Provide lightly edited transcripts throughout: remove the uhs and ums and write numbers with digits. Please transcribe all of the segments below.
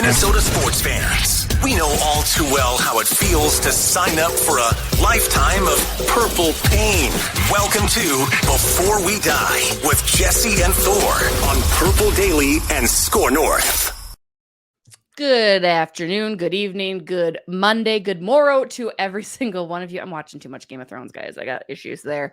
Minnesota sports fans, we know all too well how it feels to sign up for a lifetime of purple pain. Welcome to Before We Die with Jesse and Thor on Purple Daily and Score North. Good afternoon, good evening, good Monday, good morrow to every single one of you. I'm watching too much Game of Thrones, guys. I got issues there.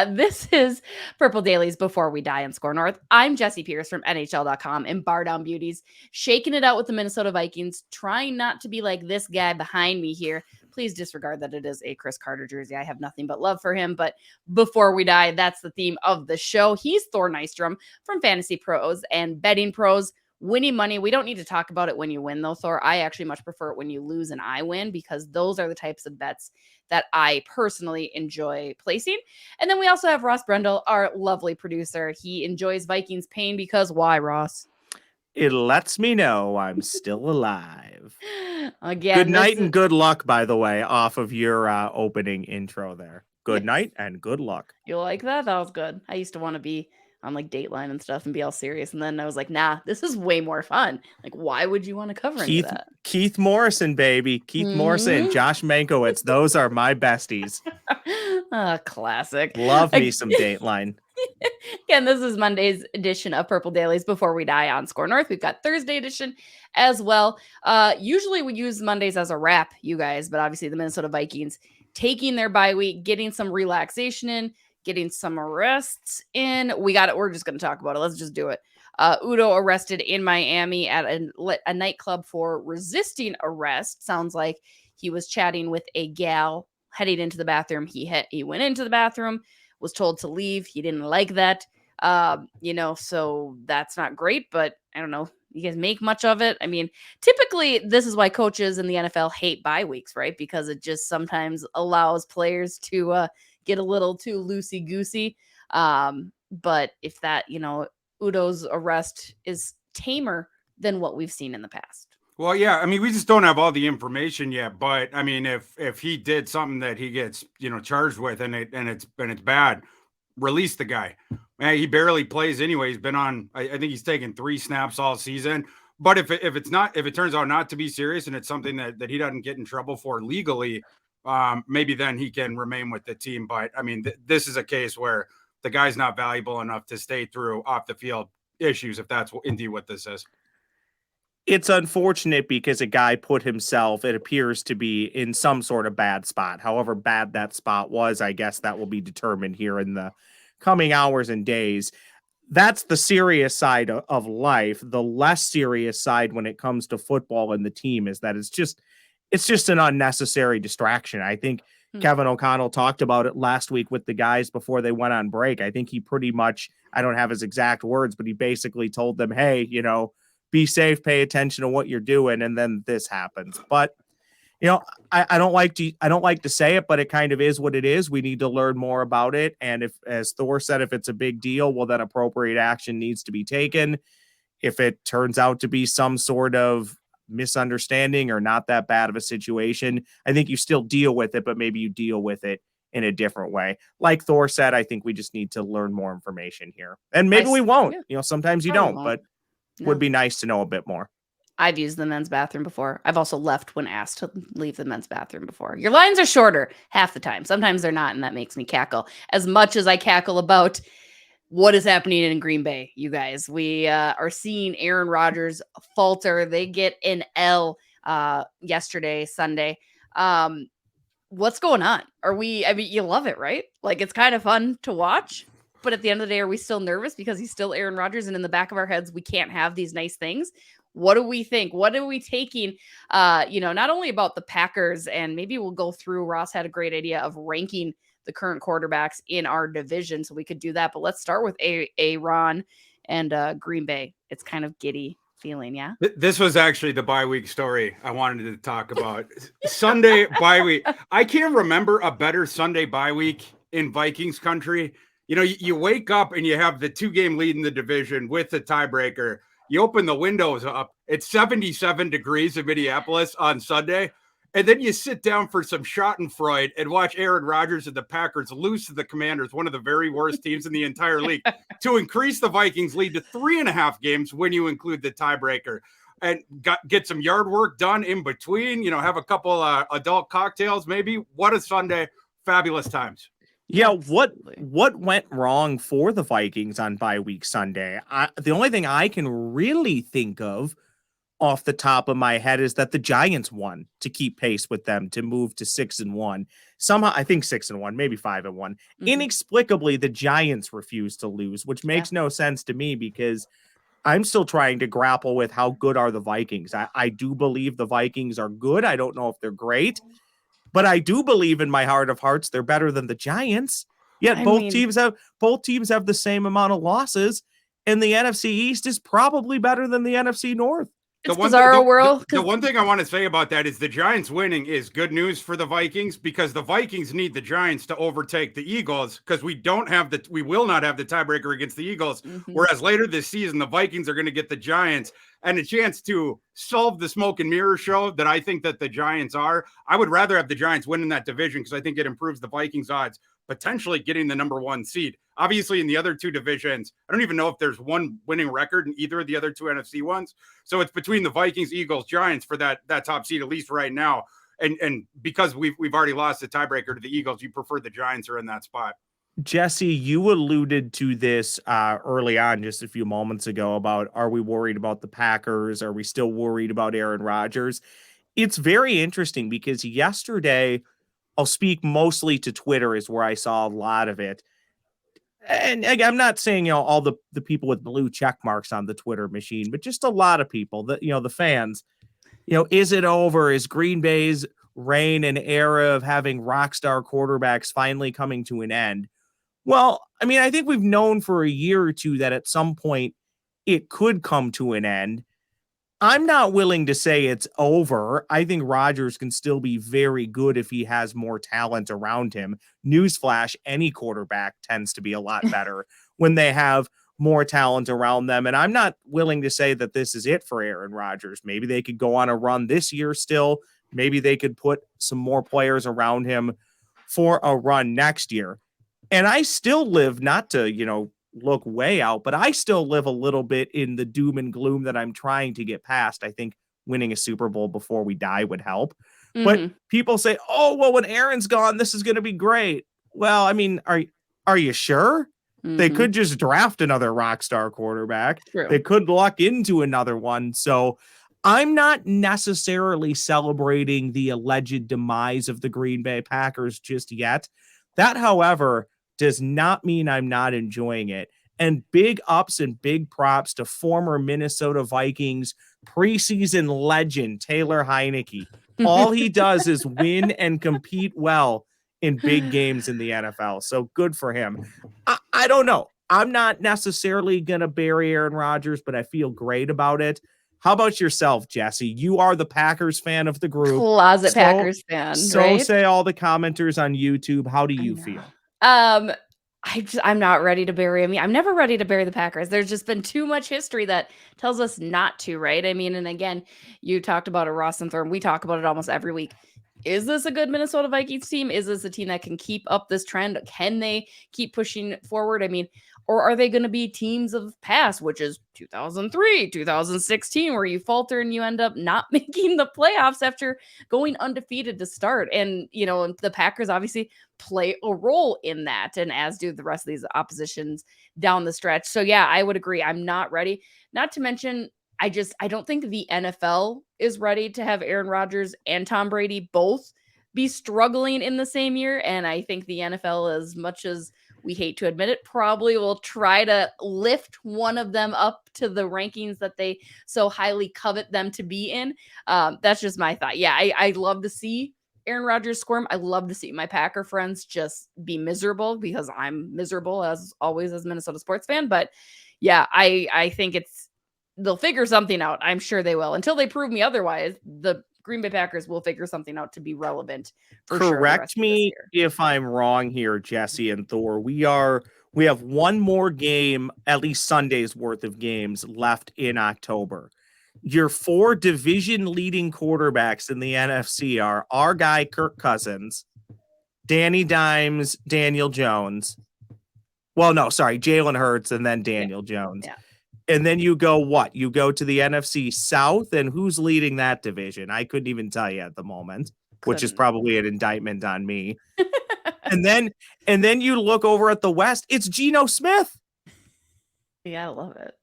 This is Purple Daily's Before We Die and Score North. I'm Jesse Pierce from NHL.com and Bar Down Beauties, shaking it out with the Minnesota Vikings, trying not to be like this guy behind me here. Please disregard that it is a Chris Carter jersey. I have nothing but love for him. But before we die, that's the theme of the show. He's Thor Nystrom from Fantasy Pros and Betting Pros. Winning money, we don't need to talk about it when you win, though, Thor. I actually much prefer it when you lose and I win, because those are the types of bets that I personally enjoy placing. And then we also have Ross Brendel, our lovely producer. He enjoys Vikings pain because why, Ross? It lets me know I'm still alive. Again, good night and good luck, by the way, off of your opening intro there. Good night and good luck. You like that? That was good. I used to want to be on like Dateline and stuff and be all serious. And then I was like, nah, this is way more fun. Like, why would you want to cover any of that? Keith Morrison, baby. Keith Morrison, Josh Mankiewicz. Those are my besties. Classic. Love me some Dateline. Again, this is Monday's edition of Purple Dailies Before We Die on Score North. We've got Thursday edition as well. Usually we use Mondays as a wrap, you guys, but obviously the Minnesota Vikings taking their bye week, getting some relaxation in, getting some arrests in. We're just going to talk about it. Let's just do it. Udo arrested in Miami at a nightclub for resisting arrest. Sounds like he was chatting with a gal heading into the bathroom. He went into the bathroom, was told to leave. He didn't like that. So that's not great, but I don't know. You guys make much of it. I mean, typically this is why coaches in the NFL hate bye weeks, right? Because it just sometimes allows players to get a little too loosey-goosey. But if that, Udo's arrest is tamer than what we've seen in the past. Well, yeah, I mean, we just don't have all the information yet. But I mean, if he did something that he gets, charged with, and it's bad, release the guy. Man, he barely plays anyway. He's been on. I think he's taken 3 snaps all season. But if it turns out not to be serious and it's something that he doesn't get in trouble for legally, maybe then he can remain with the team. But I mean, this is a case where the guy's not valuable enough to stay through off the field issues, if that's indeed what this is. It's unfortunate because a guy put himself, it appears to be in some sort of bad spot. However bad that spot was, I guess that will be determined here in the coming hours and days. That's the serious side of life. The less serious side when it comes to football and the team is that it's just an unnecessary distraction. I think Kevin O'Connell talked about it last week with the guys before they went on break. I think he pretty much, I don't have his exact words, but he basically told them, hey, be safe, pay attention to what you're doing. And then this happens. But, I don't like to say it, but it kind of is what it is. We need to learn more about it. And if, as Thor said, if it's a big deal, well, then appropriate action needs to be taken. If it turns out to be some sort of misunderstanding or not that bad of a situation, I think you still deal with it, but maybe you deal with it in a different way. Like Thor said, I think we just need to learn more information here. And maybe we won't. Sometimes you don't, but would be nice to know a bit more. I've used the men's bathroom before. I've also left when asked to leave the men's bathroom before. Your lines are shorter half the time. Sometimes they're not, and that makes me cackle. As much as I cackle about what is happening in Green Bay, you guys. We are seeing Aaron Rodgers falter. They get an L yesterday, Sunday. What's going on? You love it, right? Like, it's kind of fun to watch. But at the end of the day, are we still nervous because he's still Aaron Rodgers? And in the back of our heads, we can't have these nice things. What do we think? What are we taking? Not only about the Packers, and maybe we'll go through. Ross had a great idea of ranking the current quarterbacks in our division, so we could do that. But let's start with Aaron and Green Bay. It's kind of giddy feeling, yeah? This was actually the bye week story I wanted to talk about. Sunday bye week. I can't remember a better Sunday bye week in Vikings country. You wake up and you have the 2-game lead in the division with the tiebreaker. You open the windows up. It's 77 degrees in Minneapolis on Sunday. And then you sit down for some schadenfreude and watch Aaron Rodgers and the Packers lose to the Commanders, one of the very worst teams in the entire league, to increase the Vikings lead to 3.5 games when you include the tiebreaker. and get some yard work done in between, have a couple adult cocktails, maybe. What a Sunday. Fabulous times. Yeah, Absolutely. what went wrong for the Vikings on bye week Sunday? The only thing I can really think of off the top of my head is that the Giants won to keep pace with them to move to 6-1. Somehow, I think 6-1, maybe 5-1. Mm-hmm. Inexplicably, the Giants refused to lose, which makes no sense to me because I'm still trying to grapple with how good are the Vikings. I do believe the Vikings are good. I don't know if they're great, but I do believe in my heart of hearts they're better than the Giants. Yet both teams have the same amount of losses, and the NFC East is probably better than the NFC North. It's bizarro world. The one thing I want to say about that is the Giants winning is good news for the Vikings because the Vikings need the Giants to overtake the Eagles because we will not have the tiebreaker against the Eagles. Mm-hmm. Whereas later this season, the Vikings are going to get the Giants and a chance to solve the smoke and mirror show that I think that the Giants are. I would rather have the Giants win in that division because I think it improves the Vikings' odds potentially getting the number 1 seed. Obviously, in the other two divisions, I don't even know if there's one winning record in either of the other two NFC ones. So it's between the Vikings, Eagles, Giants for that top seed, at least right now. And because we've already lost the tiebreaker to the Eagles, you prefer the Giants are in that spot. Jesse, you alluded to this early on just a few moments ago about, are we worried about the Packers? Are we still worried about Aaron Rodgers? It's very interesting because yesterday, I'll speak mostly to Twitter is where I saw a lot of it. And I'm not saying, all the people with blue check marks on the Twitter machine, but just a lot of people that, the fans, is it over? Is Green Bay's reign and era of having rock star quarterbacks finally coming to an end? Well, I mean, I think we've known for a year or two that at some point it could come to an end. I'm not willing to say it's over. I think Rodgers can still be very good if he has more talent around him. Newsflash, any quarterback tends to be a lot better when they have more talent around them. And I'm not willing to say that this is it for Aaron Rodgers. Maybe they could go on a run this year still. Maybe they could put some more players around him for a run next year. And I still live, not to, look way out, but I still live a little bit in the doom and gloom that I'm trying to get past. I think winning a Super Bowl before we die would help. Mm-hmm. But people say, oh, well, when Aaron's gone, this is going to be great. Well, I mean, are you sure? Mm-hmm. They could just draft another rock star quarterback. True. They could luck into another one. So I'm not necessarily celebrating the alleged demise of the Green Bay Packers just yet. That, however, does not mean I'm not enjoying it. And big ups and big props to former Minnesota Vikings preseason legend Taylor Heineke. All he does is win and compete well in big games in the NFL. So good for him. I don't know. I'm not necessarily going to bury Aaron Rodgers, but I feel great about it. How about yourself, Jesse? You are the Packers fan of the group. Closet Packers fan, so right? Say all the commenters on YouTube. How do you feel? I'm not ready to bury him. I'm never ready to bury the Packers. There's just been too much history that tells us not to, right? I mean, and again, you talked about it, Ross and Thorne. We talk about it almost every week. Is this a good Minnesota Vikings team? Is this a team that can keep up this trend? Can they keep pushing forward? I mean, or are they going to be teams of past, which is 2003, 2016, where you falter and you end up not making the playoffs after going undefeated to start? And, the Packers obviously play a role in that, and as do the rest of these oppositions down the stretch. So yeah, I would agree. I'm not ready. Not to mention, I don't think the NFL is ready to have Aaron Rodgers and Tom Brady both be struggling in the same year. And I think the NFL, as much as we hate to admit it, probably will try to lift one of them up to the rankings that they so highly covet them to be in. That's just my thought. Yeah, I love to see Aaron Rodgers squirm. I love to see my Packer friends just be miserable because I'm miserable as always as a Minnesota sports fan. But yeah, I think they'll figure something out. I'm sure they will. Until they prove me otherwise, the Green Bay Packers will figure something out to be relevant. Correct me if I'm wrong here, Jesse and Thor. We have one more game, at least Sunday's worth of games left in October. Your 4 division leading quarterbacks in the NFC are our guy, Kirk Cousins, Danny Dimes, Daniel Jones. Well, no, sorry, Jalen Hurts and then Daniel Jones. Yeah. And then you go what? You go to the NFC South, and who's leading that division? I couldn't even tell you at the moment, which is probably an indictment on me. and then you look over at the West. It's Geno Smith. Yeah, I love it.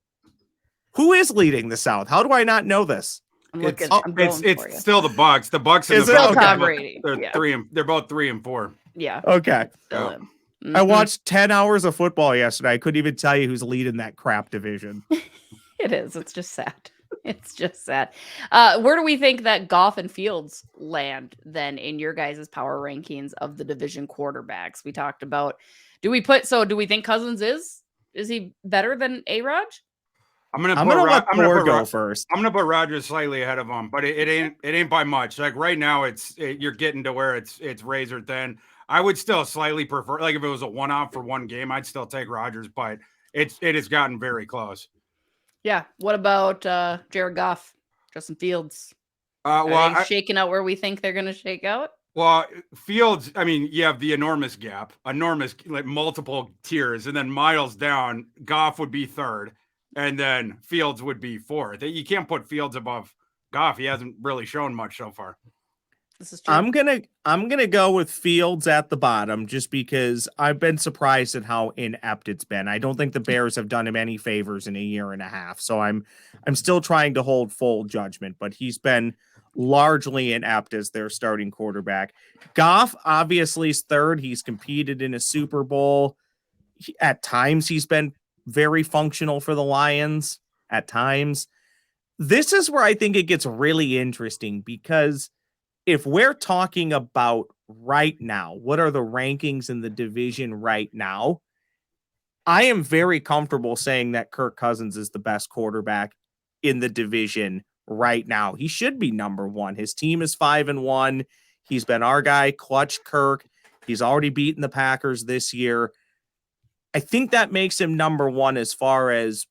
Who is leading the South? How do I not know this? It's still the Bucks. The Bucks and Is the it? Falcons. Tom Brady. They're both 3 and 4. Yeah. Okay. Still him. I watched 10 hours of football yesterday. I couldn't even tell you who's leading that crap division. It is. It's just sad. It's just sad. Where do we think that Goff and Fields land then in your guys' power rankings of the division quarterbacks? We talked about, do we think Cousins is he better than A-Rod? I'm gonna let Thor go first. I'm gonna put Rodgers slightly ahead of him, but it ain't by much. Like right now, you're getting to where it's razor thin. I would still slightly prefer, like if it was a one-off for one game, I'd still take Rodgers, but it has gotten very close. Yeah. What about Jared Goff, Justin Fields? Well, shaking out where we think they're gonna shake out. Well, Fields, I mean, you have the enormous gap, like multiple tiers, and then miles down, Goff would be third, and then Fields would be fourth. You can't put Fields above Goff. He hasn't really shown much so far. This is true. I'm gonna go with Fields at the bottom just because I've been surprised at how inept it's been. I don't think the Bears have done him any favors in a year and a half, so I'm still trying to hold full judgment, but he's been largely inept as their starting quarterback. Goff obviously is third. He's competed in a Super Bowl. At times he's been very functional for the Lions. At times, this is where I think it gets really interesting because if we're talking about right now, what are the rankings in the division right now? I am very comfortable saying that Kirk Cousins is the best quarterback in the division right now. He should be number one. His team is 5-1. He's been our guy, Clutch Kirk. He's already beaten the Packers this year. I think that makes him number one as far as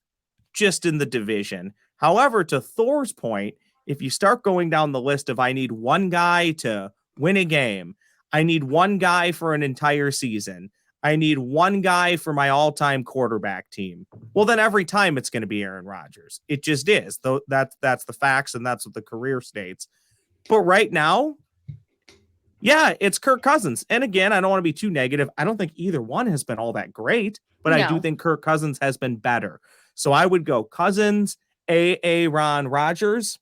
just in the division. However, to Thor's point, if you start going down the list of I need one guy to win a game, I need one guy for an entire season, I need one guy for my all-time quarterback team, well, then every time it's going to be Aaron Rodgers. It just is. Though that's the facts, and that's what the career states. But right now, yeah, it's Kirk Cousins. And again, I don't want to be too negative. I don't think either one has been all that great, but I do think Kirk Cousins has been better. So I would go Cousins, Aaron Rodgers,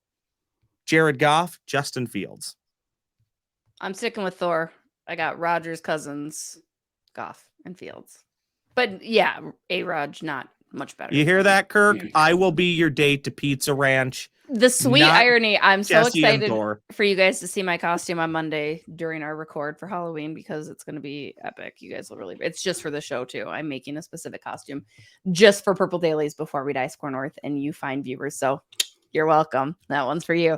Jared Goff, Justin Fields. I'm sticking with Thor. I got Rodgers, Cousins, Goff, and Fields. But yeah, A-Rod, not much better. You hear that, Kirk? I will be your date to Pizza Ranch. The sweet irony, I'm so Jesse excited for you guys to see my costume on Monday during our record for Halloween because it's going to be epic. You guys will really, it's just for the show too. I'm making a specific costume just for Purple Dailies Before We Die Score North and you fine viewers. So you're welcome. That one's for you.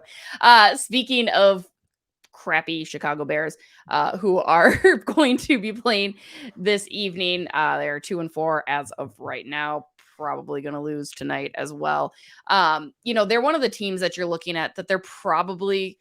Speaking of crappy Chicago Bears, who are going to be playing this evening. They are 2-4 as of right now. Probably going to lose tonight as well. They're one of the teams that you're looking at that they're obviously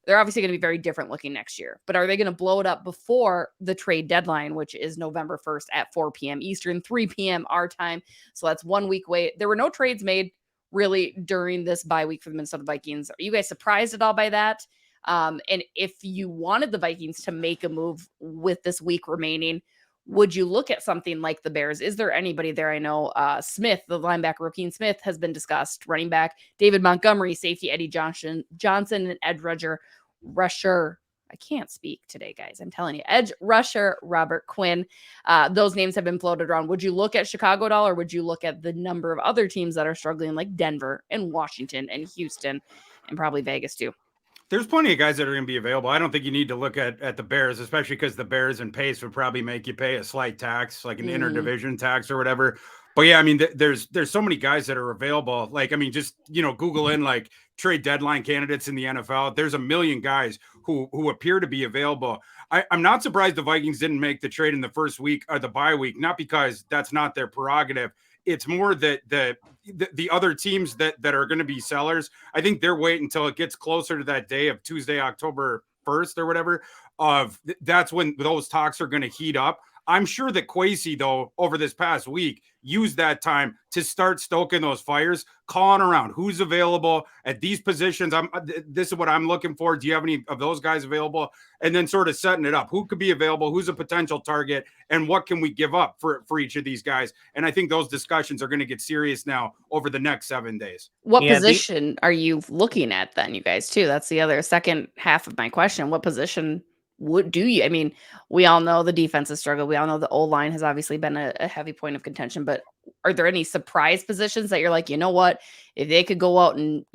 going to be very different looking next year. But are they going to blow it up before the trade deadline, which is November 1st at 4 p.m. Eastern, 3 p.m. our time? So that's 1 week wait. There were no trades made really during this bye week for the Minnesota Vikings. Are you guys surprised at all by that? And if you wanted the Vikings to make a move with this week remaining, would you look at something like the Bears? Is there anybody there? I know Smith, the linebacker, Raheem Smith, has been discussed. Running back, David Montgomery, safety, Eddie Johnson, and edge rusher. I can't speak today, guys. I'm telling you. Edge rusher, Robert Quinn. Those names have been floated around. Would you look at Chicago at all, or would you look at the number of other teams that are struggling like Denver and Washington and Houston and probably Vegas too? There's plenty of guys that are going to be available. I don't think you need to look at the Bears, especially because the Bears and pace would probably make you pay a slight tax, like an interdivision tax or whatever. But yeah, I mean, there's so many guys that are available. Like, I mean, just, Google in like trade deadline candidates in the NFL. There's a million guys who appear to be available. I'm not surprised the Vikings didn't make the trade in the first week or the bye week, not because that's not their prerogative. It's more that the other teams that are going to be sellers, I think they're waiting until it gets closer to that day of Tuesday, October 1st or whatever, that's when those talks are going to heat up. I'm sure that Kwesi, though, over this past week, used that time to start stoking those fires, calling around who's available at these positions. This is what I'm looking for. Do you have any of those guys available? And then sort of setting it up. Who could be available? Who's a potential target? And what can we give up for each of these guys? And I think those discussions are going to get serious now over the next 7 days. What position are you looking at then, you guys, too? That's the other second half of my question. What position I mean, we all know the defense has struggled. We all know the O-line has obviously been a heavy point of contention, but are there any surprise positions that you're like, you know what, if they could go out and,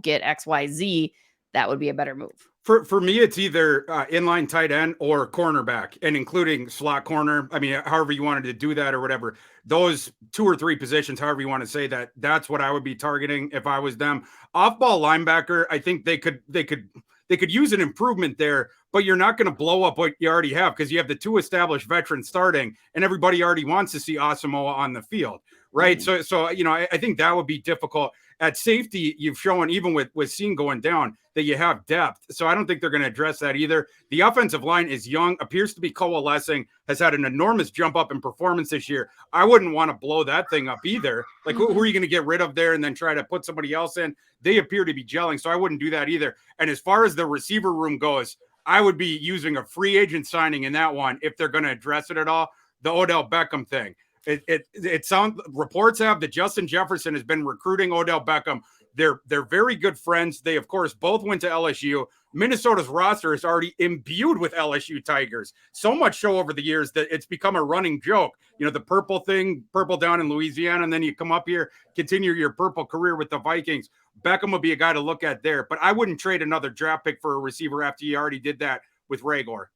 get XYZ, that would be a better move? For me, it's either inline tight end or cornerback, and including slot corner. I mean, however you wanted to do that or whatever, those 2 or 3 positions, however you want to say that, that's what I would be targeting if I was them. Off-ball linebacker, I think they could use an improvement there, but you're not going to blow up what you already have because you have the 2 established veterans starting, and everybody already wants to see Asamoah on the field, right? Mm-hmm. So I think that would be difficult. At safety, you've shown, even with Scene going down, that you have depth. So I don't think they're going to address that either. The offensive line is young, appears to be coalescing, has had an enormous jump up in performance this year. I wouldn't want to blow that thing up either. Like, who are you going to get rid of there and then try to put somebody else in? They appear to be gelling, so I wouldn't do that either. And as far as the receiver room goes, I would be using a free agent signing in that one if they're going to address it at all. The Odell Beckham thing. It sounds, reports have that Justin Jefferson has been recruiting Odell Beckham. They're very good friends. They, of course, both went to LSU. Minnesota's roster is already imbued with LSU Tigers. So much so over the years that it's become a running joke. The purple thing, purple down in Louisiana, and then you come up here, continue your purple career with the Vikings. Beckham would be a guy to look at there, but I wouldn't trade another draft pick for a receiver after you already did that with Rager.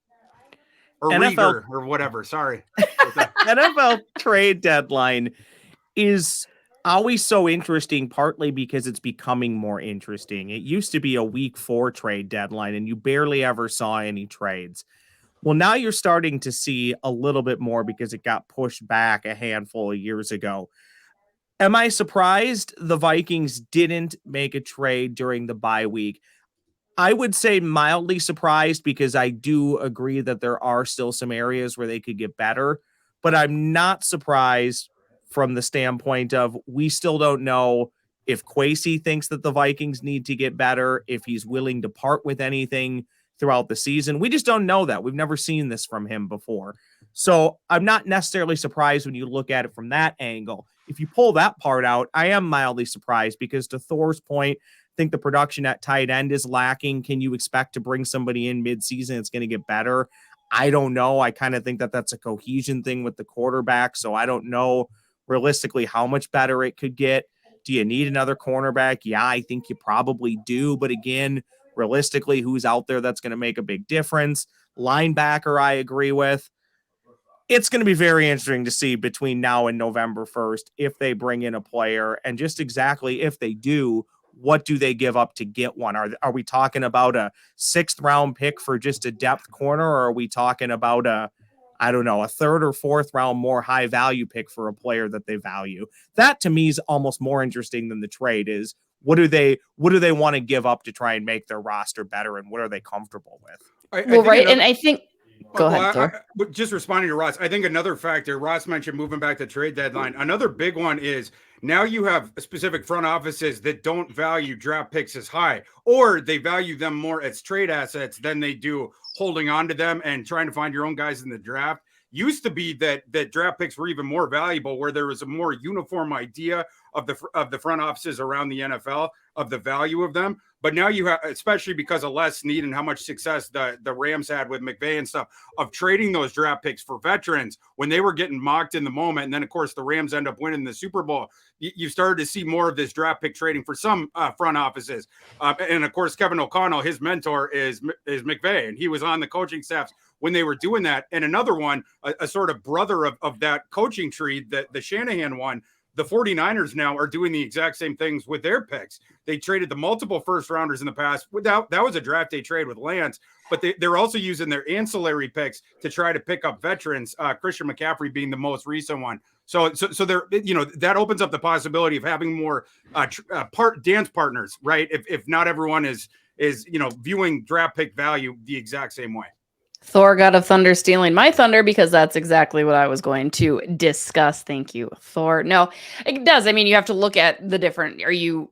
Or Rieger, or whatever. Sorry. NFL trade deadline is always so interesting, partly because it's becoming more interesting. It used to be a week 4 trade deadline, and you barely ever saw any trades. Well, now you're starting to see a little bit more because it got pushed back a handful of years ago. Am I surprised the Vikings didn't make a trade during the bye week? I would say mildly surprised, because I do agree that there are still some areas where they could get better, but I'm not surprised from the standpoint of we still don't know if Kwesi thinks that the Vikings need to get better, if he's willing to part with anything throughout the season. We just don't know that. We've never seen this from him before. So I'm not necessarily surprised when you look at it from that angle. If you pull that part out, I am mildly surprised because, to Thor's point, I think the production at tight end is lacking. Can you expect to bring somebody in midseason that's going to get better? I don't know. I kind of think that that's a cohesion thing with the quarterback. So I don't know realistically how much better it could get. Do you need another cornerback? Yeah, I think you probably do. But again, realistically, who's out there that's going to make a big difference? Linebacker, I agree with. It's going to be very interesting to see between now and November 1st if they bring in a player, and just exactly if they do, what do they give up to get one? Are we talking about a 6th round pick for just a depth corner, or are we talking about a 3rd or 4th round more high value pick for a player that they value? That to me is almost more interesting than the trade. Is what do they want to give up to try and make their roster better, and what are they comfortable with? I think go ahead. But just responding to Ross, I think another factor, Ross mentioned moving back to trade deadline. Another big one is now you have specific front offices that don't value draft picks as high, or they value them more as trade assets than they do holding on to them and trying to find your own guys in the draft. Used to be that draft picks were even more valuable, where there was a more uniform idea of the front offices around the NFL of the value of them. But now you have, especially because of Les Snead and how much success the Rams had with McVay and stuff, of trading those draft picks for veterans when they were getting mocked in the moment. And then, of course, the Rams end up winning the Super Bowl. You started to see more of this draft pick trading for some front offices. And, of course, Kevin O'Connell, his mentor, is McVay, and he was on the coaching staffs when they were doing that. And another one, a sort of brother of that coaching tree, the Shanahan one, the 49ers now are doing the exact same things with their picks. They traded the multiple first rounders in the past. That was a draft day trade with Lance, but they're also using their ancillary picks to try to pick up veterans, Christian McCaffrey being the most recent one. So they're, that opens up the possibility of having more dance partners, right? If not everyone is viewing draft pick value the exact same way. Thor, God of Thunder, stealing my thunder, because that's exactly what I was going to discuss. Thank you, Thor. No, it does. I mean, you have to look at the different,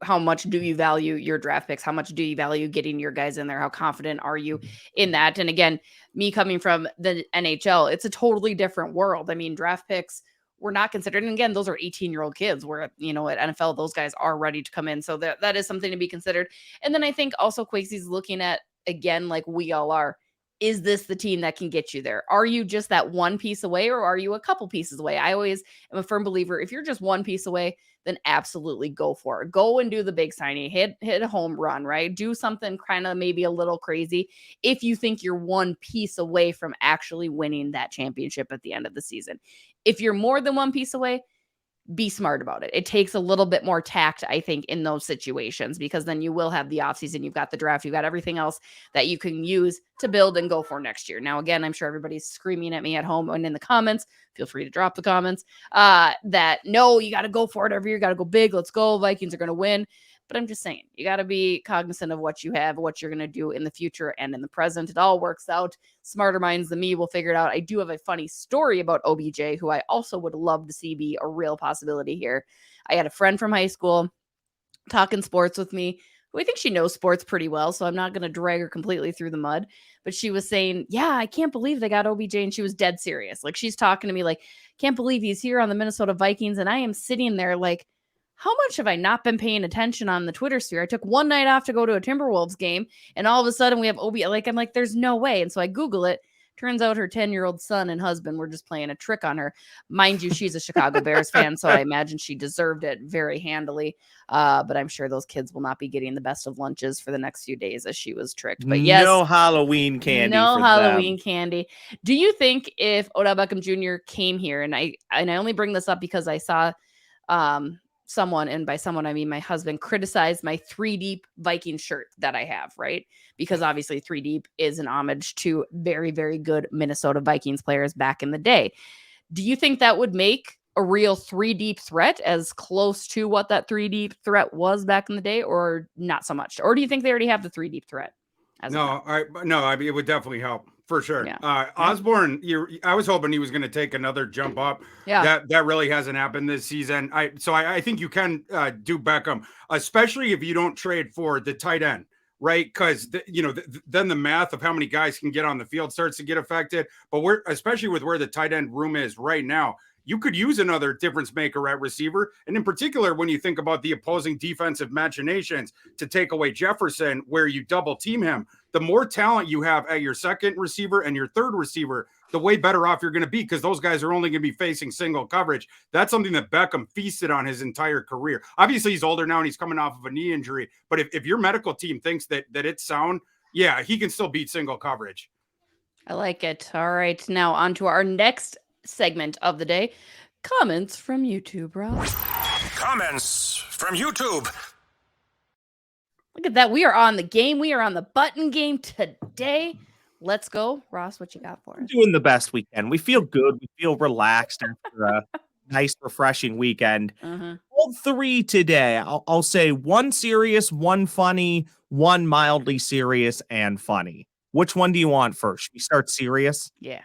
how much do you value your draft picks? How much do you value getting your guys in there? How confident are you in that? And again, me coming from the NHL, it's a totally different world. I mean, draft picks were not considered. And again, those are 18-year-old kids where, at NFL, those guys are ready to come in. So that is something to be considered. And then I think also Quasey's looking at, again, like we all are, is this the team that can get you there? Are you just that one piece away, or are you a couple pieces away? I always am a firm believer, if you're just one piece away, then absolutely go for it. Go and do the big signing, hit a home run, right? Do something kind of maybe a little crazy if you think you're one piece away from actually winning that championship at the end of the season. If you're more than one piece away, be smart about it. It takes a little bit more tact, I think, in those situations, because then you will have the offseason, you've got the draft, you've got everything else that you can use to build and go for next year. Now, again, I'm sure everybody's screaming at me at home and in the comments. Feel free to drop the comments that no, you got to go for it every year. Got to go big. Let's go. Vikings are going to win. But I'm just saying, you got to be cognizant of what you have, what you're going to do in the future and in the present. It all works out. Smarter minds than me will figure it out. I do have a funny story about OBJ, who I also would love to see be a real possibility here. I had a friend from high school talking sports with me, who I think she knows sports pretty well, so I'm not going to drag her completely through the mud. But she was saying, yeah, I can't believe they got OBJ. And she was dead serious. Like, she's talking to me like, can't believe he's here on the Minnesota Vikings. And I am sitting there like, how much have I not been paying attention on the Twitter sphere? I took one night off to go to a Timberwolves game, and all of a sudden we have OB. Like, I'm like, there's no way. And so I Google it. Turns out her 10-year-old son and husband were just playing a trick on her. Mind you, she's a Chicago Bears fan, so I imagine she deserved it very handily. But I'm sure those kids will not be getting the best of lunches for the next few days as she was tricked. But yes, no Halloween candy. No for Halloween them. candy. Do you think if Odell Beckham Jr. came here, and I only bring this up because I saw someone, and by someone I mean my husband, criticized my 3 Deep Viking shirt that I have, right? Because obviously 3 Deep is an homage to very, very good Minnesota Vikings players back in the day. Do you think that would make a real 3 Deep threat as close to what that 3 Deep threat was back in the day, or not so much? Or do you think they already have the 3 Deep threat? No, I mean, it would definitely help for sure. Yeah. Osborne, I was hoping he was going to take another jump up. Yeah. That really hasn't happened this season. I think you can do Beckham, especially if you don't trade for the tight end, right? Because then the math of how many guys can get on the field starts to get affected. But especially with where the tight end room is right now, you could use another difference maker at receiver. And in particular, when you think about the opposing defensive machinations to take away Jefferson, where you double team him, the more talent you have at your second receiver and your third receiver, the way better off you're going to be, because those guys are only going to be facing single coverage. That's something that Beckham feasted on his entire career. Obviously, he's older now and he's coming off of a knee injury. But if your medical team thinks that it's sound, yeah, he can still beat single coverage. I like it. All right. Now on to our next segment of the day. Comments from YouTube, Ross. Comments from YouTube. Look at that. We are on the game. We are on the button game today. Let's go. Ross, what you got for us? Doing the best we can. We feel good. We feel relaxed after a nice, refreshing weekend. All 3 today. I'll say 1 serious, 1 funny, 1 mildly serious and funny. Which one do you want first? Should we start serious? Yeah.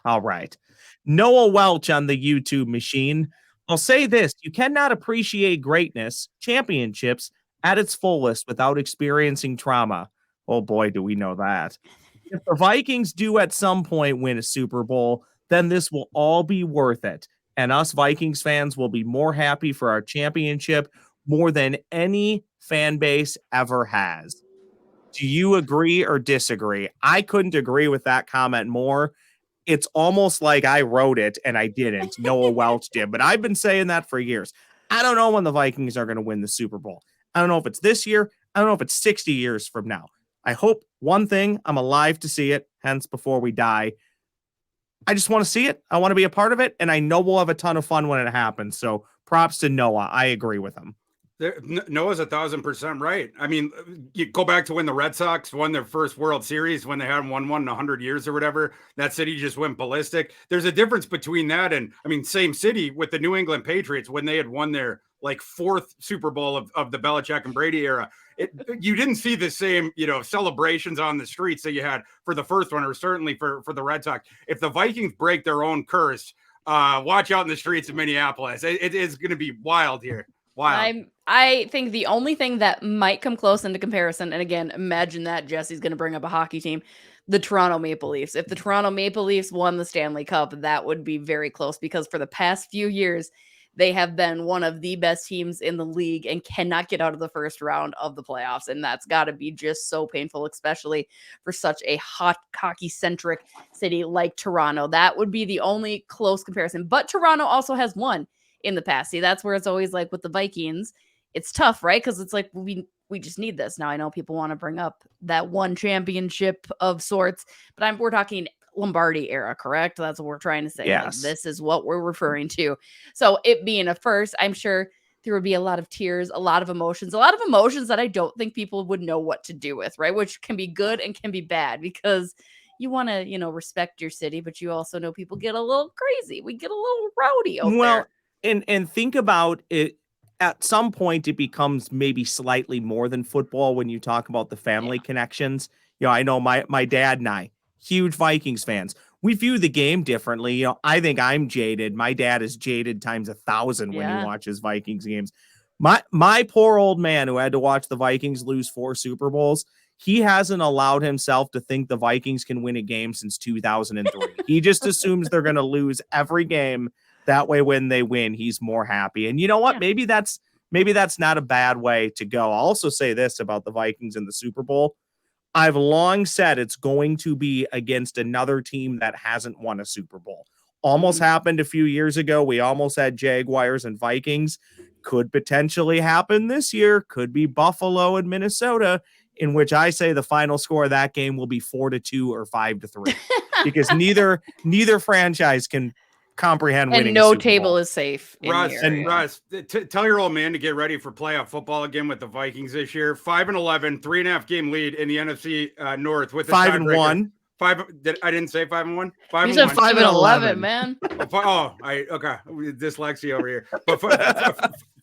All right. Noah Welch on the YouTube machine. I'll say this. You cannot appreciate greatness, championships, at its fullest without experiencing trauma. Oh boy, do we know that. If the Vikings do at some point win a Super Bowl, then this will all be worth it. And us Vikings fans will be more happy for our championship more than any fan base ever has. Do you agree or disagree? I couldn't agree with that comment more. It's almost like I wrote it and I didn't. Noah Welch did, but I've been saying that for years. I don't know when the Vikings are going to win the Super Bowl. I don't know if it's this year. I don't know if it's 60 years from now. I hope one thing, I'm alive to see it, hence before we die. I just want to see it. I want to be a part of it, and I know we'll have a ton of fun when it happens. So props to Noah. I agree with him. Noah's 1,000% right. I mean, you go back to when the Red Sox won their first World Series, when they hadn't won one in 100 years or whatever. That city just went ballistic. There's a difference between that and, I mean, same city with the New England Patriots when they had won their like fourth Super Bowl of the Belichick and Brady era. You didn't see the same, celebrations on the streets that you had for the first one, or certainly for the Red Sox. If the Vikings break their own curse, watch out in the streets of Minneapolis. It is going to be wild here. Wild. I think the only thing that might come close into comparison, and again, imagine that Jesse's going to bring up a hockey team, the Toronto Maple Leafs. If the Toronto Maple Leafs won the Stanley Cup, that would be very close, because for the past few years, they have been one of the best teams in the league and cannot get out of the first round of the playoffs. And that's got to be just so painful, especially for such a hot hockey-centric city like Toronto. That would be the only close comparison. But Toronto also has won in the past. See, that's where it's always like with the Vikings, it's tough, right? Because it's like we just need this. Now, I know people want to bring up that one championship of sorts, but we're talking Lombardi era, correct? That's what we're trying to say. Yes. Like, this is what we're referring to. So it being a first, I'm sure there would be a lot of tears, a lot of emotions that I don't think people would know what to do with, right? Which can be good and can be bad, because you want to, respect your city, but you also know people get a little crazy. We get a little rowdy out there. And think about it. At some point, it becomes maybe slightly more than football when you talk about the family connections. I know my dad and I, huge Vikings fans. We view the game differently. I think I'm jaded. My dad is jaded times 1,000 when he watches Vikings games. My poor old man who had to watch the Vikings lose 4 Super Bowls, he hasn't allowed himself to think the Vikings can win a game since 2003. He just assumes they're going to lose every game. That way, when they win, he's more happy. And you know what? Yeah. Maybe that's not a bad way to go. I'll also say this about the Vikings in the Super Bowl. I've long said it's going to be against another team that hasn't won a Super Bowl. Almost happened a few years ago. We almost had Jaguars and Vikings. Could potentially happen this year. Could be Buffalo and Minnesota, in which I say the final score of that game will be 4-2 or 5-3, because neither franchise can comprehend winning. And no a Super table Bowl. Is safe. Russ, tell your old man to get ready for playoff football again with the Vikings this year. 5-11, 3.5 game lead in the NFC North with 5-1. I didn't say 5-1. 5-1. You said 5-11, man. Okay. Dyslexia over here. But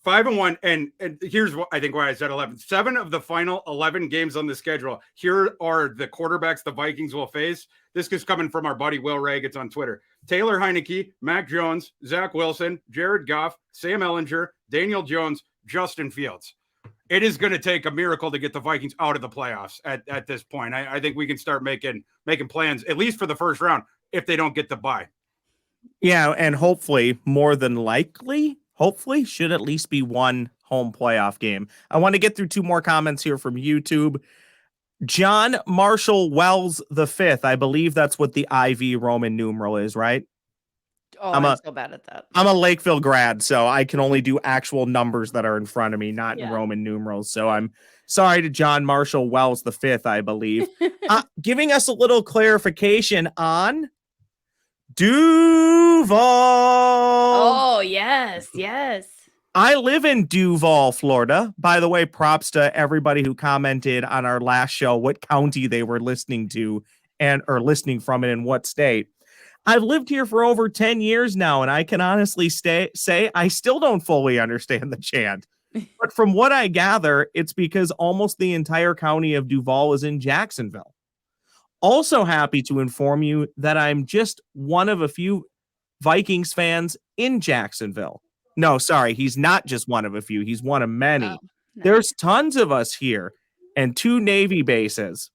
5-1, and here's what I think why I said 11. 7 of the final 11 games on the schedule. Here are the quarterbacks the Vikings will face. This is coming from our buddy Will Ray. It's on Twitter. Taylor Heineke, Mac Jones, Zach Wilson, Jared Goff, Sam Ehlinger, Daniel Jones, Justin Fields. It is going to take a miracle to get the Vikings out of the playoffs at this point. I think we can start making plans, at least for the first round, if they don't get the bye. Yeah, and hopefully, more than likely, should at least be one home playoff game. I want to get through 2 more comments here from YouTube. John Marshall Wells V, I believe that's what the IV Roman numeral is, right? Oh, I'm so bad at that. I'm a Lakeville grad, so I can only do actual numbers that are in front of me, not in Roman numerals. So I'm sorry to John Marshall Wells V, I believe. Giving us a little clarification on Duval. Oh, yes. I live in Duval, Florida. By the way, props to everybody who commented on our last show what county they were listening to or listening from and in what state. I've lived here for over 10 years now, and I can honestly say I still don't fully understand the chant. But from what I gather, it's because almost the entire county of Duval is in Jacksonville. Also happy to inform you that I'm just one of a few Vikings fans in Jacksonville. No, sorry, he's not just one of a few. He's one of many. Oh, nice. There's tons of us here and 2 Navy bases.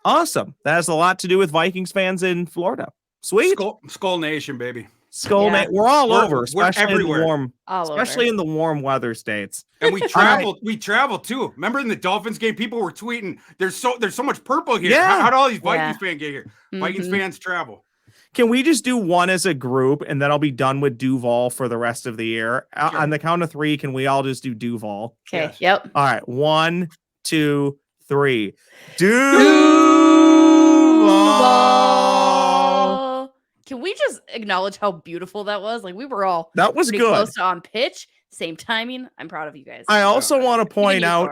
Awesome. That has a lot to do with Vikings fans in Florida. Sweet. Skull Nation, baby. We're all over, especially everywhere. In the warm weather states. And we traveled. We traveled too. Remember in the Dolphins game, people were tweeting, "There's so much purple here. Yeah. How do all these Vikings fans get here? Mm-hmm. Vikings fans travel." Can we just do one as a group, and then I'll be done with Duval for the rest of the year? Sure. On the count of 3, can we all just do Duval? Okay. Yes. Yep. All right. 1, 2, 3. Duval. Can we just acknowledge how beautiful that was? Like, we were all that was pretty good. Close to on pitch, same timing. I'm proud of you guys. I also want to point out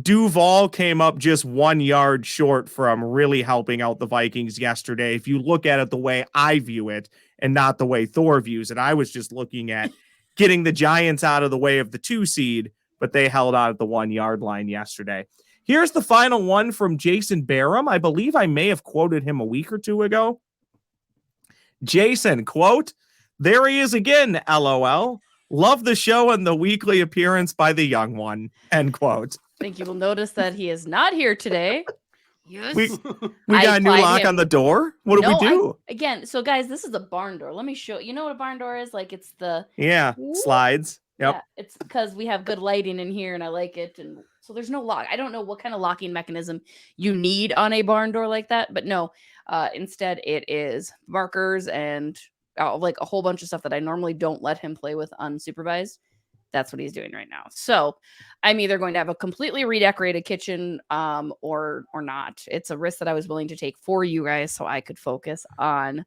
Duval came up just 1 yard short from really helping out the Vikings yesterday. If you look at it the way I view it and not the way Thor views it, I was just looking at getting the Giants out of the way of the 2 seed, but they held on at the 1 yard line yesterday. Here's the final one from Jason Barham. I believe I may have quoted him a week or two ago. Jason, quote, "There he is again, LOL. Love the show and the weekly appearance by the young one," end quote. I think you will notice that he is not here today. Yes. We got a new lock on the door. What do we do? Again, so guys, this is a barn door. Let me show you. Know what a barn door is? Like it's the slides. Yep. Yeah, it's because we have good lighting in here and I like it. And so there's no lock. I don't know what kind of locking mechanism you need on a barn door like that, but no. Instead, it is markers and like a whole bunch of stuff that I normally don't let him play with unsupervised. That's what he's doing right now. So I'm either going to have a completely redecorated kitchen or not. It's a risk that I was willing to take for you guys so I could focus on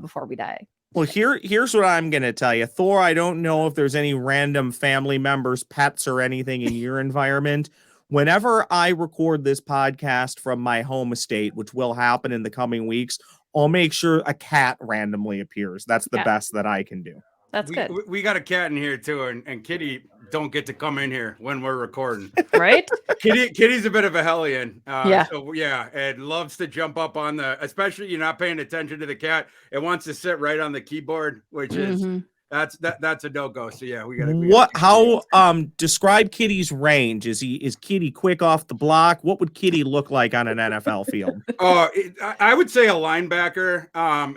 before we die. Well, here's what I'm going to tell you. Thor, I don't know if there's any random family members, pets, or anything in your environment. Whenever I record this podcast from my home estate, which will happen in the coming weeks, I'll make sure a cat randomly appears. That's the best that I can do. That's good. We got a cat in here too, and Kitty don't get to come in here when we're recording. Right? Kitty's a bit of a hellion. Yeah. So it loves to jump up on especially you're not paying attention to the cat. It wants to sit right on the keyboard, which is that's a no-go. So yeah, we gotta describe Kitty's range. Is Kitty quick off the block? What would Kitty look like on an NFL field? I would say a linebacker,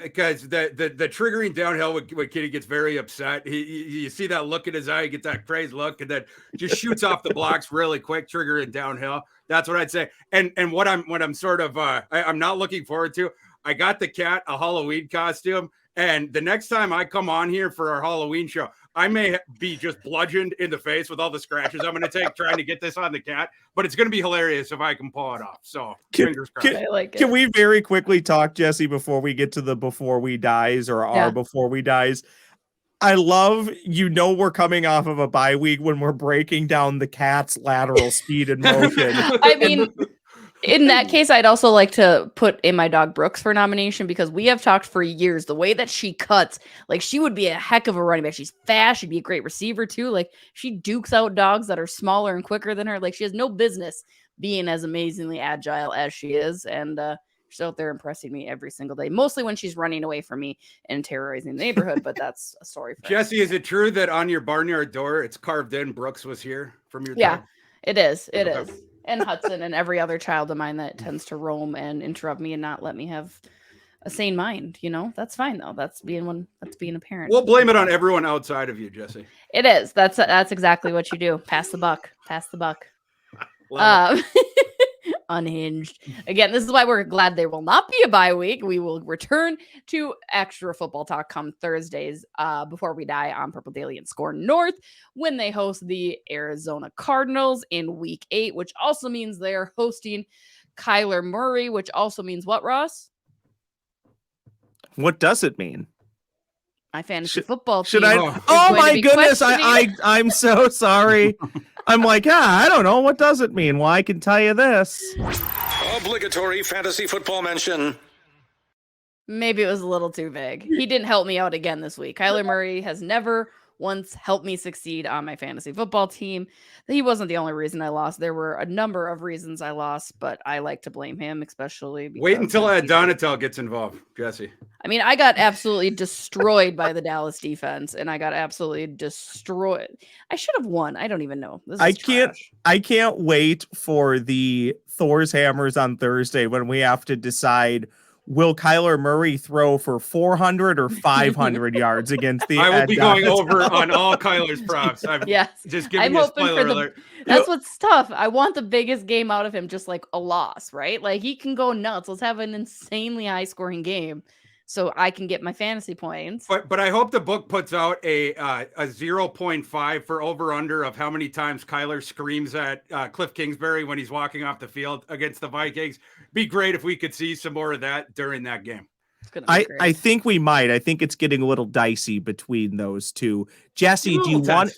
because the triggering downhill when Kitty gets very upset. You see that look in his eye, he gets that crazed look, and then just shoots off the blocks really quick, triggering downhill. That's what I'd say. And what I'm sort of I'm not looking forward to. I got the cat a Halloween costume. And the next time I come on here for our Halloween show, I may be just bludgeoned in the face with all the scratches I'm going to take trying to get this on the cat. But it's going to be hilarious if I can pull it off. So fingers crossed. Can we very quickly talk, Jesse, before we get to the before we dies or our before we dies? I love, we're coming off of a bye week when we're breaking down the cat's lateral speed and motion. I mean... In that case, I'd also like to put in my dog Brooks for nomination because we have talked for years. The way that she cuts, like she would be a heck of a running back. She's fast. She'd be a great receiver too. Like she dukes out dogs that are smaller and quicker than her. Like she has no business being as amazingly agile as she is. And she's out there impressing me every single day, mostly when she's running away from me and terrorizing the neighborhood. But that's a story for Jesse, is it true that on your barnyard door, it's carved in Brooks was here from your dog? It is. It is. And Hudson and every other child of mine that tends to roam and interrupt me and not let me have a sane mind. That's fine though. That's being a parent. We'll blame it on everyone outside of you, Jesse. It is. That's exactly what you do. Pass the buck. Unhinged. Again, this is why we're glad there will not be a bye week. We will return to extra football talk come Thursdays before we die on Purple Daily and Score North when they host the Arizona Cardinals in week 8, which also means they're hosting Kyler Murray, which also means what, Ross? What does it mean? My fantasy football team. Should I? Oh my goodness! I'm so sorry. I'm like, I don't know. What does it mean? Well, I can tell you this. Obligatory fantasy football mention. Maybe it was a little too vague. He didn't help me out again this week. Kyler Murray has never once helped me succeed on my fantasy football team. He wasn't the only reason I lost. There were a number of reasons I lost, but I like to blame him, especially. Wait until Ed Donatel gets involved, Jesse. I mean, I got absolutely destroyed by the Dallas defense, and I got absolutely destroyed. I should have won. I don't even know. I can't wait for the Thor's Hammers on Thursday when we have to decide, will Kyler Murray throw for 400 or 500 yards against the? I will be going over on all Kyler's props. Just giving you a spoiler alert. That's what's tough. I want the biggest game out of him, just like a loss, right? Like he can go nuts. Let's have an insanely high scoring game so I can get my fantasy points. But I hope the book puts out a 0.5 for over under of how many times Kyler screams at Cliff Kingsbury when he's walking off the field against the Vikings. Be great if we could see some more of that during that game. I think we might. I think it's getting a little dicey between those two. Jesse, do you want?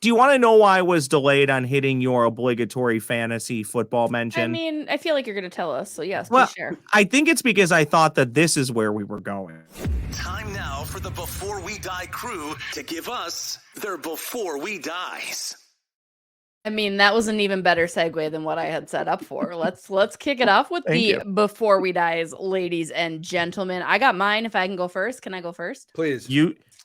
Do you want to know why I was delayed on hitting your obligatory fantasy football mention? I mean, I feel like you're going to tell us. So yes, well, please share. I think it's because I thought that this is where we were going. Time now for the Before We Die crew to give us their Before We Dies. I mean, that was an even better segue than what I had set up for. Let's kick it off with Thank you. Before We Dies, ladies and gentlemen. I got mine. If I can go first, can I go first? Please.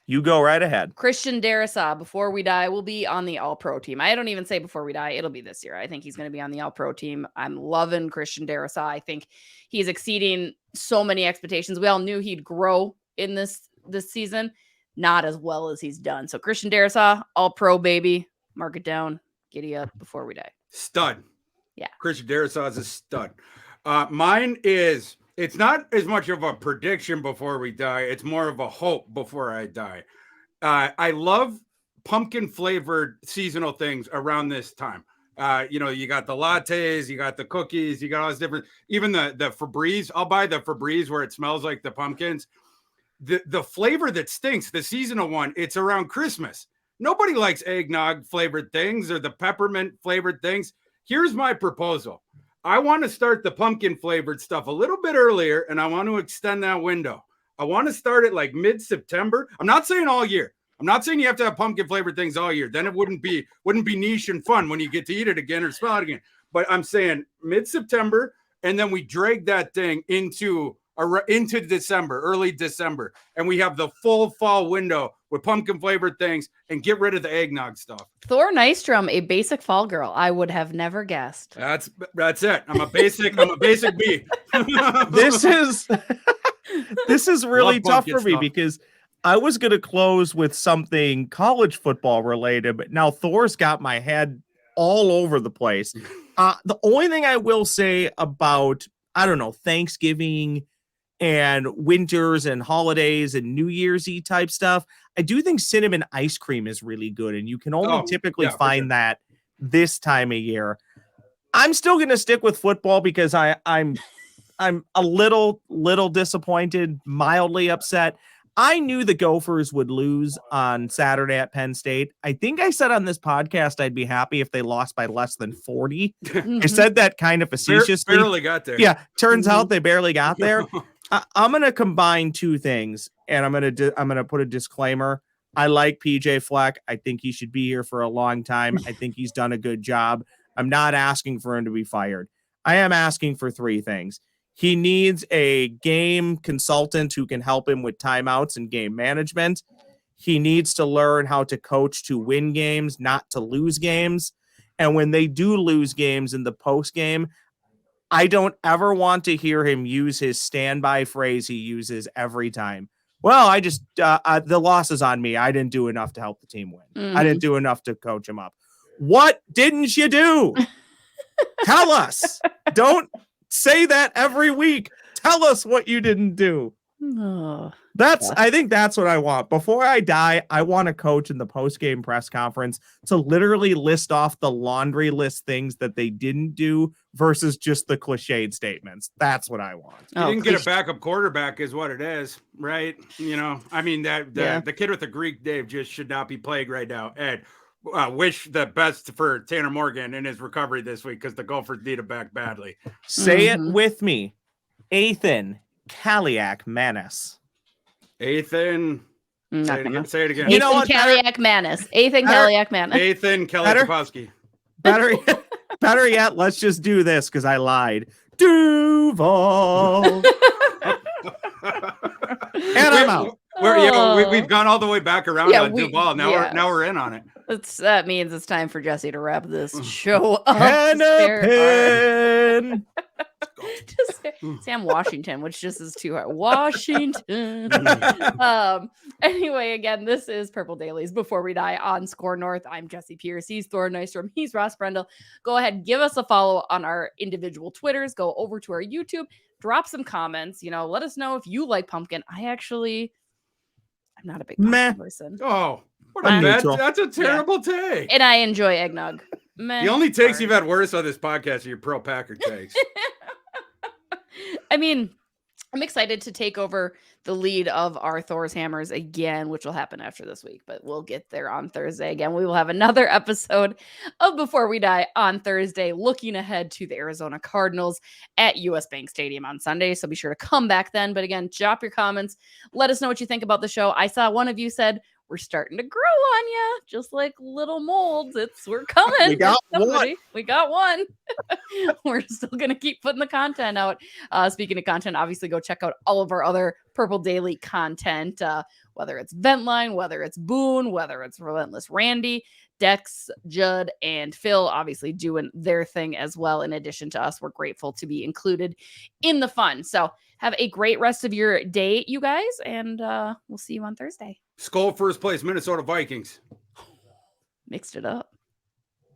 You go right ahead. Christian Darrisaw, Before We Die, will be on the All-Pro team. I don't even say Before We Die. It'll be this year. I think he's going to be on the All-Pro team. I'm loving Christian Darrisaw. I think he's exceeding so many expectations. We all knew he'd grow in this season, not as well as he's done. So Christian Darrisaw, All-Pro, baby. Mark it down. Giddy up Before We Die. Stud. Yeah. Christian Darrisaw is a stud. Mine is, it's not as much of a prediction before we die. It's more of a hope before I die. I love pumpkin flavored seasonal things around this time. You got the lattes, you got the cookies, you got all this different, even the Febreze. I'll buy the Febreze where it smells like the pumpkins. The flavor that stinks, the seasonal one, it's around Christmas. Nobody likes eggnog flavored things or the peppermint flavored things. Here's my proposal. I want to start the pumpkin flavored stuff a little bit earlier, and I want to extend that window. I want to start it like mid-September. I'm not saying all year. I'm not saying you have to have pumpkin flavored things all year. Then it wouldn't be niche and fun when you get to eat it again or smell it again. But I'm saying mid-September, and then we drag that thing into December, early December, and we have the full fall window with pumpkin flavored things and get rid of the eggnog stuff. Thor Nystrom, a basic fall girl. I would have never guessed. That's it. I'm a basic B. This is really tough for me because I was going to close with something college football related, but now Thor's got my head all over the place. The only thing I will say about, Thanksgiving and winters and holidays and New Year's Eve type stuff, I do think cinnamon ice cream is really good. And you can only typically find that this time of year. I'm still going to stick with football because I'm a little disappointed, mildly upset. I knew the Gophers would lose on Saturday at Penn State. I think I said on this podcast I'd be happy if they lost by less than 40. I said that kind of facetiously. Barely got there. Yeah, turns out they barely got there. I'm going to combine two things, and I'm going to put a disclaimer. I like PJ Fleck. I think he should be here for a long time. I think he's done a good job. I'm not asking for him to be fired. I am asking for three things. He needs a game consultant who can help him with timeouts and game management. He needs to learn how to coach to win games, not to lose games. And when they do lose games in the post game, I don't ever want to hear him use his standby phrase he uses every time. Well, I just, the loss is on me. I didn't do enough to help the team win. Mm-hmm. I didn't do enough to coach him up. What didn't you do? Tell us. Don't say that every week. Tell us what you didn't do. I think that's what I want. Before I die, I want a coach in the post-game press conference to literally list off the laundry list things that they didn't do versus just the cliched statements. That's what I want. You didn't get a backup quarterback is what it is, right? The kid with the Greek Dave just should not be playing right now. Ed, wish the best for Tanner Morgan in his recovery this week because the Gophers need him back badly. Say it with me. Ethan Kaliak Manis. Ethan. Say it again. You know what? Kaliak Manis. Ethan Kaliak Manis. Ethan Kaliakowski. Better yet, let's just do this because I lied. Duval. And I'm out. We've gone all the way back around on Duval. Now we're in on it. That means it's time for Jesse to wrap this show up. And a pin. Sam Washington, which just is too hard. Washington. Anyway, again, this is Purple Dailies Before We Die on Score North. I'm Jesse Pierce. He's Thor Nystrom. He's Ross Brendel. Go ahead, give us a follow on our individual Twitters. Go over to our YouTube. Drop some comments. Let us know if you like pumpkin. I'm not a big pumpkin person. Oh, that's a terrible take. And I enjoy eggnog. The only takes you've had worse on this podcast are your pro Packer takes. I mean, I'm excited to take over the lead of our Thor's Hammers again, which will happen after this week, but we'll get there on Thursday. Again, we will have another episode of Before We Die on Thursday, looking ahead to the Arizona Cardinals at US Bank Stadium on Sunday. So be sure to come back then. But again, drop your comments. Let us know what you think about the show. I saw one of you said, we're starting to grow on you, just like little molds. We're coming. We got one. We got one. We're still gonna keep putting the content out. Speaking of content, obviously go check out all of our other Purple Daily content, whether it's Ventline, whether it's Boone, whether it's Relentless Randy, Dex, Judd, and Phil, obviously doing their thing as well. In addition to us, we're grateful to be included in the fun. So have a great rest of your day, you guys, and we'll see you on Thursday. Skull first place, Minnesota Vikings. Mixed it up.